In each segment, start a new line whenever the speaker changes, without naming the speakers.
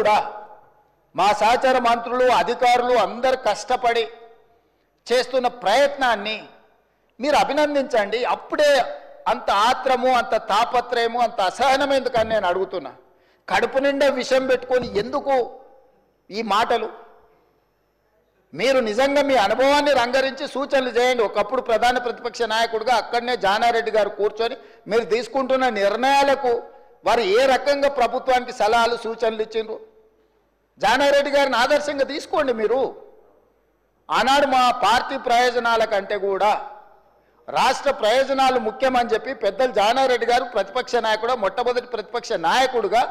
కూడా మా సహచర మంత్రులు అధికారులు అందరూ కష్టపడి చేస్తున్న ప్రయత్నాన్ని మీరు అభినందించండి. అప్పుడే అంత ఆత్రము, అంత తాపత్రయము, అంత అసహనం ఎందుకని నేను అడుగుతున్నా. కడుపు నిండా విషం పెట్టుకొని ఎందుకు ఈ మాటలు? మీరు నిజంగా మీ అనుభవాన్ని రంగరించి సూచనలు చేయండి. ఒకప్పుడు ప్రధాన ప్రతిపక్ష నాయకుడిగా అక్కడనే జానారెడ్డి గారు కూర్చొని మీరు తీసుకుంటున్న నిర్ణయాలకు వారు ఏ రకంగా ప్రభుత్వానికి సలహాలు సూచనలు ఇచ్చిండ్రు జానారెడ్డి గారిని ఆదర్శంగా తీసుకోండి. మీరు ఆనాడు మా పార్టీ ప్రయోజనాల కంటే కూడా రాష్ట్ర ప్రయోజనాలు ముఖ్యమని చెప్పి పెద్దలు జానారెడ్డి గారు ప్రతిపక్ష నాయకుడు, మొట్టమొదటి ప్రతిపక్ష నాయకుడుగా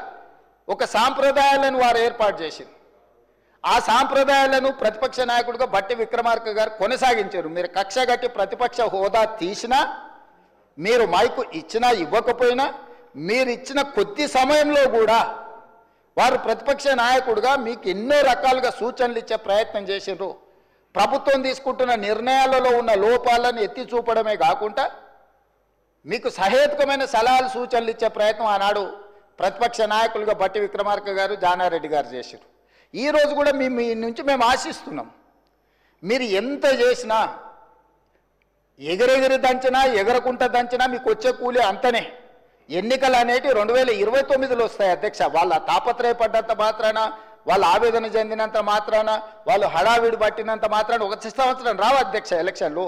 ఒక సాంప్రదాయాలను వారు ఏర్పాటు చేసింది. ఆ సాంప్రదాయాలను ప్రతిపక్ష నాయకుడిగా బట్టి విక్రమార్క గారు కొనసాగించారు. మీరు కక్ష గట్టి ప్రతిపక్ష హోదా తీసినా, మీరు మైకు ఇచ్చినా ఇవ్వకపోయినా, మీరు ఇచ్చిన కొద్ది సమయంలో కూడా వారు ప్రతిపక్ష నాయకుడిగా మీకు ఎన్నో రకాలుగా సూచనలు ఇచ్చే ప్రయత్నం చేసిండ్రు. ప్రభుత్వం తీసుకుంటున్న నిర్ణయాలలో ఉన్న లోపాలను ఎత్తి చూపడమే కాకుండా మీకు సహేతుకమైన సలహాలు సూచనలు ఇచ్చే ప్రయత్నం ఆనాడు ప్రతిపక్ష నాయకులుగా బట్టి విక్రమార్క గారు, జానారెడ్డి గారు చేశారు. ఈరోజు కూడా మీ నుంచి మేము ఆశిస్తున్నాం. మీరు ఎంత చేసినా, ఎగిరెగిరి దంచినా, ఎగరకుంట దంచినా మీకు వచ్చే కూలి అంతనే. ఎన్నికలు అనేవి 2029లో వస్తాయి అధ్యక్ష. వాళ్ళ తాపత్రయపడ్డంత మాత్రాన, వాళ్ళు ఆవేదన చెందినంత మాత్రాన, వాళ్ళు హడావిడి పట్టినంత మాత్రాన ఒక సంవత్సరం రావు అధ్యక్ష ఎలక్షన్లు.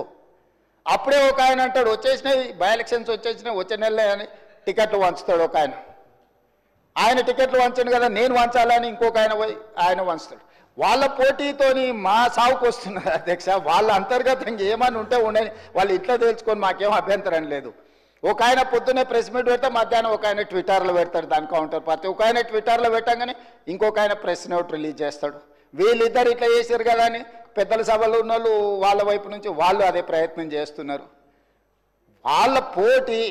అప్పుడే ఒక ఆయన అంటాడు వచ్చేసినాయి బై ఎలక్షన్స్ వచ్చేసినాయి, వచ్చే నెలలే అని టికెట్లు వంచుతాడు ఒక ఆయన. ఆయన టికెట్లు వంచండి కదా, నేను వంచాలని ఇంకొక ఆయన పోయి ఆయన వంచుతాడు. వాళ్ళ పోటీతోని మా సాగుకు వస్తున్నారు అధ్యక్ష. వాళ్ళ అంతర్గతంగా ఏమని ఉంటే ఉండని వాళ్ళు ఇట్లా తెలుసుకొని మాకేం అభ్యంతరం లేదు. ఒక ఆయన పొద్దున్నే ప్రెస్ మీట్ పెడితే మధ్యాహ్నం ఒక ఆయన ట్విట్టర్లో పెడతాడు దాని కౌంటర్ పార్టీ. ఒక ఆయన ట్విట్టర్లో పెట్టగానే ఇంకొక ఆయన ప్రెస్ నోట్ రిలీజ్ చేస్తాడు. వీళ్ళిద్దరు ఇట్లా చేశారు కదా అని పెద్దల సభలో ఉన్న వాళ్ళు వాళ్ళ వైపు నుంచి వాళ్ళు అదే ప్రయత్నం చేస్తున్నారు. వాళ్ళ పోటీ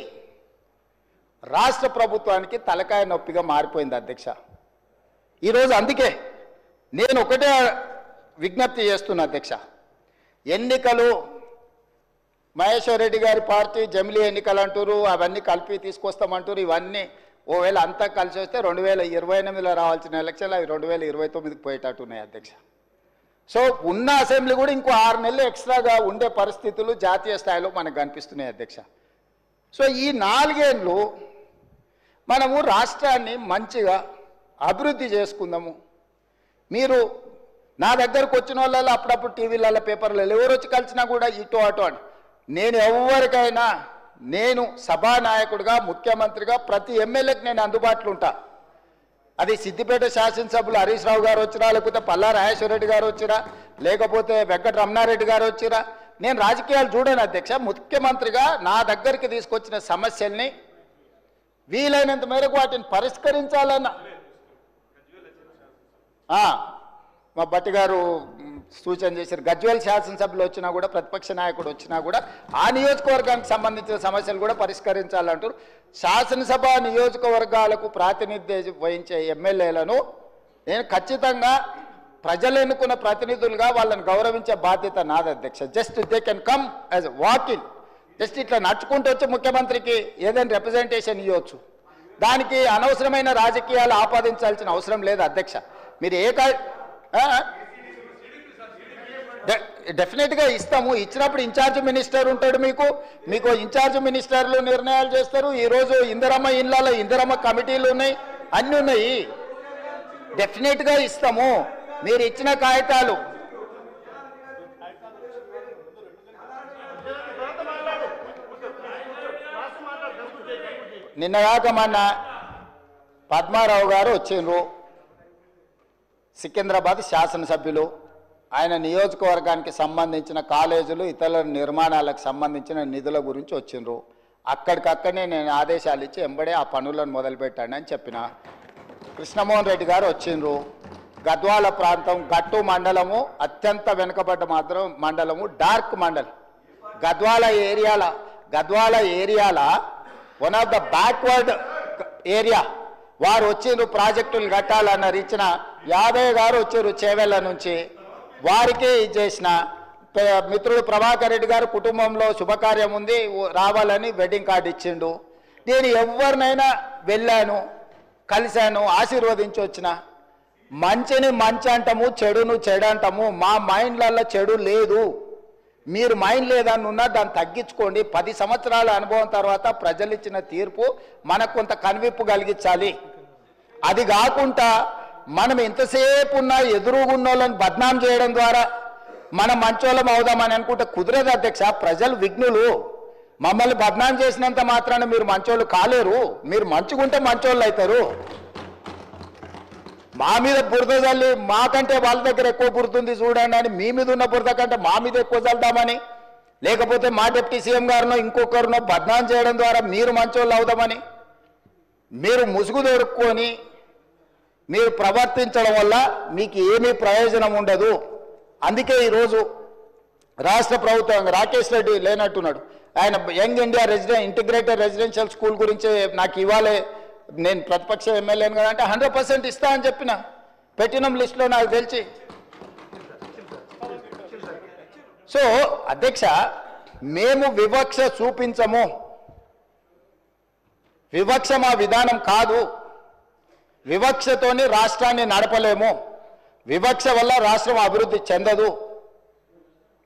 రాష్ట్ర ప్రభుత్వానికి తలకాయ నొప్పిగా మారిపోయింది అధ్యక్ష. ఈరోజు అందుకే నేను ఒకటే విజ్ఞప్తి చేస్తున్నా అధ్యక్ష. ఎన్నికలు మహేశ్వర్ రెడ్డి గారి పార్టీ జమిలీ ఎన్నికలు అంటారు, అవన్నీ కలిపి తీసుకొస్తామంటారు. ఇవన్నీ ఓవేళ అంతా కలిసి వస్తే 2028లో రావాల్సిన ఎలక్షన్లు అవి 2029కి పోయేటట్టున్నాయి అధ్యక్ష. సో ఉన్న అసెంబ్లీ కూడా ఇంకో 6 నెలలు ఎక్స్ట్రాగా ఉండే పరిస్థితులు జాతీయ స్థాయిలో మనకు కనిపిస్తున్నాయి అధ్యక్ష. సో ఈ 4 ఏళ్ళు మనము రాష్ట్రాన్ని మంచిగా అభివృద్ధి చేసుకుందాము. మీరు నా దగ్గరకు వచ్చిన వాళ్ళలో అప్పుడప్పుడు టీవీలలో పేపర్లలో ఎవరు వచ్చి కలిసినా కూడా ఇటు అటు అని నేను ఎవరికైనా నేను సభానాయకుడిగా ముఖ్యమంత్రిగా ప్రతి ఎమ్మెల్యేకి నేను అందుబాటులో ఉంటా. అది సిద్దిపేట శాసనసభ్యులు హరీష్ రావు గారు వచ్చిరా, లేకపోతే పల్లా రాజేశ్వరరెడ్డి గారు వచ్చిరా, లేకపోతే వెంకట రమణారెడ్డి గారు వచ్చిరా, నేను రాజకీయాలు చూడను అధ్యక్ష. ముఖ్యమంత్రిగా నా దగ్గరికి తీసుకొచ్చిన సమస్యల్ని వీలైనంత మేరకు వాటిని పరిష్కరించాలన్న మా భట్టి గారు సూచన చేశారు. గజ్వేల్ శాసనసభ్యులు వచ్చినా కూడా, ప్రతిపక్ష నాయకుడు వచ్చినా కూడా ఆ నియోజకవర్గానికి సంబంధించిన సమస్యలు కూడా పరిష్కరించాలంటారు. శాసనసభ నియోజకవర్గాలకు ప్రాతినిధ్యం వహించే ఎమ్మెల్యేలను నేను ఖచ్చితంగా ప్రజలు ఎన్నుకున్న ప్రతినిధులుగా వాళ్ళని గౌరవించే బాధ్యత నాది అధ్యక్ష. Just they can come as walking, just ఇట్లా నడుచుకుంటూ వచ్చి ముఖ్యమంత్రికి ఏదైనా రిప్రజెంటేషన్ ఇవ్వచ్చు. దానికి అనవసరమైన రాజకీయాలు ఆపాదించాల్సిన అవసరం లేదు అధ్యక్ష. మీరు డెఫినెట్గా ఇస్తాము. ఇచ్చినప్పుడు ఇన్ఛార్జ్ మినిస్టర్ ఉంటాడు, మీకు ఇన్ఛార్జ్ మినిస్టర్లు నిర్ణయాలు చేస్తారు. ఈరోజు ఇందిరమ్మ ఇళ్ళలో ఇందిరమ్మ కమిటీలు ఉన్నాయి, అన్నీ ఉన్నాయి. డెఫినెట్గా ఇస్తాము. మీరు ఇచ్చిన కాగితాలు నిన్నగాక మొన్న పద్మారావు గారు వచ్చిండ్రు, సికింద్రాబాద్ శాసనసభ్యులు. ఆయన నియోజకవర్గానికి సంబంధించిన కాలేజీలు ఇతర నిర్మాణాలకు సంబంధించిన నిధుల గురించి వచ్చిండ్రు. అక్కడికక్కడనే నేను ఆదేశాలు ఇచ్చి ఎంబడే ఆ పనులను మొదలుపెట్టాను అని చెప్పిన. కృష్ణమోహన్ రెడ్డి గారు వచ్చిండ్రు. గద్వాల ప్రాంతం గట్టు మండలము అత్యంత వెనుకబడ్డ మండలము, డార్క్ మండలం. గద్వాల ఏరియాల one of the backward area. వారు వచ్చిండ్రు, ప్రాజెక్టులు కట్టాలన్నారు. ఇచ్చిన యాదయ్య గారు వచ్చారు చేవెళ్ళ నుంచి, వారికి ఇచ్చేసిన. మిత్రుడు ప్రభాకర్ రెడ్డి గారు కుటుంబంలో శుభకార్యం ఉంది రావాలని వెడ్డింగ్ కార్డు ఇచ్చిండు. నేను ఎవరినైనా వెళ్ళాను, కలిశాను, ఆశీర్వదించి వచ్చిన. మంచిని మంచి అంటాము, చెడును చెడు అంటాము. మా మైండ్లలో చెడు లేదు. మీరు మైండ్ లేదని ఉన్నా దాన్ని తగ్గించుకోండి. 10 సంవత్సరాల అనుభవం తర్వాత ప్రజలు ఇచ్చిన తీర్పు మనకు కొంత కనువిప్పు కలిగించాలి. అది కాకుండా మనం ఎంతసేపు ఉన్నా ఎదురుగున్నోళ్ళని బద్నాం చేయడం ద్వారా మనం మంచోళ్ళం అవుదామని అనుకుంటే కుదరదు అధ్యక్ష. ప్రజలు విఘ్నులు. మమ్మల్ని బద్నాం చేసినంత మాత్రాన మీరు మంచోళ్ళు కాలేరు. మీరు మంచిగుంటే మంచోళ్ళు అవుతారు. మా మీద బురద చల్లి మాకంటే వాళ్ళ దగ్గర ఎక్కువ బురదుంది చూడండి అని మీ మీద ఉన్న బురద కంటే మా మీద ఎక్కువ చల్దామని, లేకపోతే మా డిప్యూటీ సీఎం గారినో ఇంకొకరినో బద్నాం చేయడం ద్వారా మీరు మంచోళ్ళు అవుదామని మీరు ముసుగు దొరుకుని మీరు ప్రవర్తించడం వల్ల మీకు ఏమీ ప్రయోజనం ఉండదు. అందుకే ఈరోజు రాష్ట్ర ప్రభుత్వం రాకేష్ రెడ్డి లేనట్టున్నాడు. ఆయన young India integrated residential school గురించి నాకు ఇవ్వాలి, నేను ప్రతిపక్ష ఎమ్మెల్యేను కదా అంటే 100% ఇస్తా అని చెప్పిన పెట్టినం లిస్టులో నాకు తెలిసి. సో అధ్యక్ష, మేము వివక్ష చూపించము. వివక్ష మా విధానం కాదు. వివక్షతోని రాష్ట్రాన్ని నడపలేము. వివక్ష వల్ల రాష్ట్రం అభివృద్ధి చెందదు.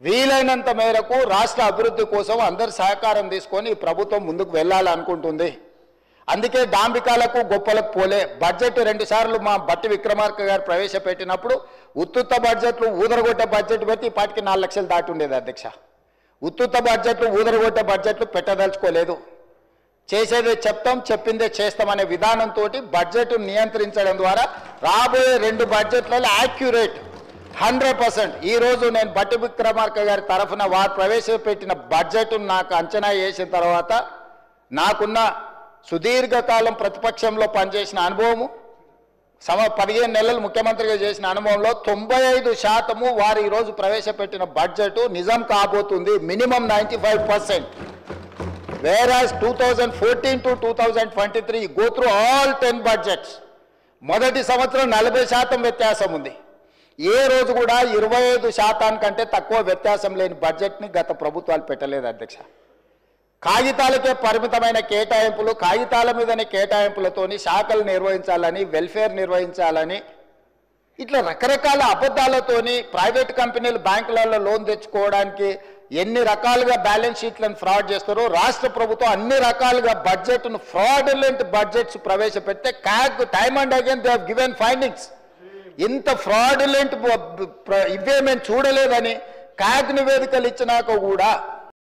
వీలైనంత మేరకు రాష్ట్ర అభివృద్ధి కోసం అందరు సహకారం తీసుకొని ఈ ప్రభుత్వం ముందుకు వెళ్ళాలనుకుంటుంది. అందుకే డాంబికాలకు గొప్పలకు పోలే. బడ్జెట్ 2 సార్లు మా బట్టి విక్రమార్క గారు ప్రవేశపెట్టినప్పుడు ఉత్తుత్త బడ్జెట్లు ఊదరగొట్టే బడ్జెట్ పెట్టి ఇప్పటికి 4 లక్షలు దాటి ఉండేది అధ్యక్ష. ఉత్తుత్త బడ్జెట్లు ఊదరగొట్టే బడ్జెట్లు పెట్టదలుచుకోలేదు. చేసేదే చెప్తాం, చెప్పిందే చేస్తామనే విధానంతో బడ్జెట్ నియంత్రించడం ద్వారా రాబోయే 2 బడ్జెట్లలో యాక్యురేట్ 100%. ఈరోజు నేను బట్టి విక్రమార్క గారి తరఫున వారు ప్రవేశపెట్టిన బడ్జెట్ నాకు అంచనా వేసిన తర్వాత నాకున్న సుదీర్ఘకాలం ప్రతిపక్షంలో పనిచేసిన అనుభవము, 15 నెలలు ముఖ్యమంత్రిగా చేసిన అనుభవంలో 95% వారు ఈరోజు ప్రవేశపెట్టిన బడ్జెట్ నిజం కాబోతుంది. Minimum 95%. Whereas 2014 to 2023 go through all 10 budgets. మొదటి సంవత్సరం 40% వ్యత్యాసం ఉంది. ఏ రోజు కూడా 25% కంటే తక్కువ వ్యత్యాసం లేని బడ్జెట్ని గత ప్రభుత్వాలు పెట్టలేదు అధ్యక్ష. కాగితాలకే పరిమితమైన కేటాయింపులు, కాగితాల మీదనే కేటాయింపులతోని శాఖలు నిర్వహించాలని, వెల్ఫేర్ నిర్వహించాలని, ఇట్లా రకరకాల అబద్ధాలతోని ప్రైవేట్ కంపెనీలు బ్యాంకులలో లోన్ తెచ్చుకోవడానికి ఎన్ని రకాలుగా బ్యాలెన్స్ షీట్లను ఫ్రాడ్ చేస్తారో రాష్ట్ర ప్రభుత్వం అన్ని రకాలుగా బడ్జెట్ను ఫ్రాడులెంట్ బడ్జెట్స్ ప్రవేశపెడితే CAG time and again they have given findings. ఇంత ఫ్రాడులెంట్ ఇవే మేము చూడలేదని క్యాగ్ నివేదికలు ఇచ్చినాక కూడా